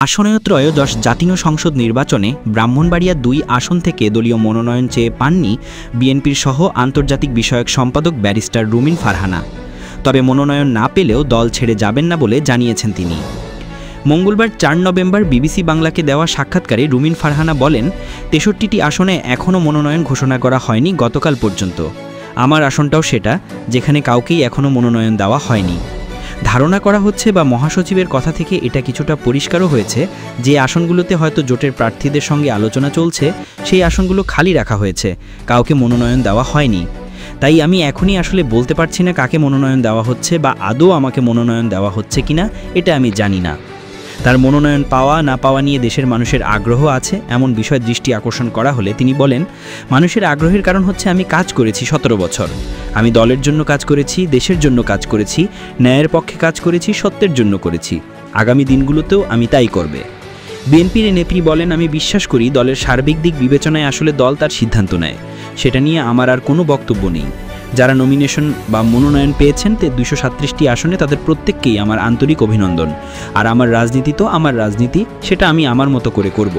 আসন্ন ত্রয়োদশ জাতীয় সংসদ নির্বাচনে ব্রাহ্মণবাড়িয়া ২ আসন থেকে দলীয় মনোনয়ন চেয়ে পাননি বিএনপির সহ আন্তর্জাতিক বিষয়ক সম্পাদক ব্যারিস্টার রুমিন ফারহানা। তবে মনোনয়ন না পেলেও দল ছেড়ে যাবেন না বলে জানিয়েছেন তিনি। মঙ্গলবার ৪ নভেম্বর বিবিসি বাংলাকে দেওয়া সাক্ষাৎকারে রুমিন ফারহানা বলেন, ৬৩টি আসনে এখনও মনোনয়ন ঘোষণা করা হয়নি গতকাল পর্যন্ত। আমার আসনটাও সেটা, যেখানে কাউকেই এখনও মনোনয়ন দেওয়া হয়নি। ধারণা করা হচ্ছে বা মহাসচিবের কথা থেকে এটা কিছুটা পরিষ্কারও হয়েছে যে আসনগুলোতে হয়তো জোটের প্রার্থীদের সঙ্গে আলোচনা চলছে, সেই আসনগুলো খালি রাখা হয়েছে, কাউকে মনোনয়ন দেওয়া হয়নি। তাই আমি এখনই আসলে বলতে পারছি না কাকে মনোনয়ন দেওয়া হচ্ছে বা আদৌ আমাকে মনোনয়ন দেওয়া হচ্ছে কিনা, এটা আমি জানি না। তার মনোনয়ন পাওয়া না পাওয়া নিয়ে দেশের মানুষের আগ্রহ আছে এমন বিষয় দৃষ্টি আকর্ষণ করা হলে তিনি বলেন, মানুষের আগ্রহের কারণ হচ্ছে আমি কাজ করেছি ১৭ বছর। আমি দলের জন্য কাজ করেছি, দেশের জন্য কাজ করেছি, ন্যায়ের পক্ষে কাজ করেছি, সত্যের জন্য করেছি। আগামী দিনগুলোতেও আমি তাই করবে। বিএনপির নেত্রী বলেন, আমি বিশ্বাস করি দলের সার্বিক দিক বিবেচনায় আসলে দল তার সিদ্ধান্ত নেয়, সেটা নিয়ে আমার আর কোনো বক্তব্য নেই। যারা নমিনেশন বা মনোনয়ন পেয়েছেন ২৩৭টি আসনে তাদের প্রত্যেককেই আমার আন্তরিক অভিনন্দন। আর আমার রাজনীতি তো আমার রাজনীতি, সেটা আমি আমার মতো করে করব।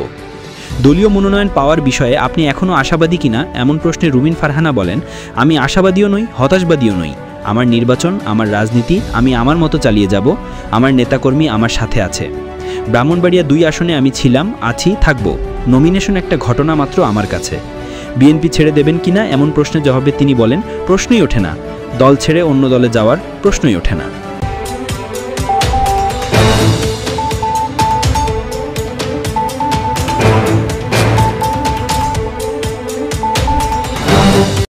দলীয় মনোনয়ন পাওয়ার বিষয়ে আপনি এখনও আশাবাদী কিনা এমন প্রশ্নে রুমিন ফারহানা বলেন, আমি আশাবাদীও নই, হতাশবাদীও নই। আমার নির্বাচন, আমার রাজনীতি, আমি আমার মতো চালিয়ে যাব। আমার নেতাকর্মী আমার সাথে আছে। ব্রাহ্মণবাড়িয়া ২ আসনে আমি ছিলাম, আছি, থাকব। নমিনেশন একটা ঘটনা মাত্র আমার কাছে। বিএনপি ছেড়ে দেবেন কিনা এমন প্রশ্নের জবাবে তিনি বলেন, প্রশ্নই ওঠে না। দল ছেড়ে অন্য দলে যাওয়ার প্রশ্নই ওঠে না।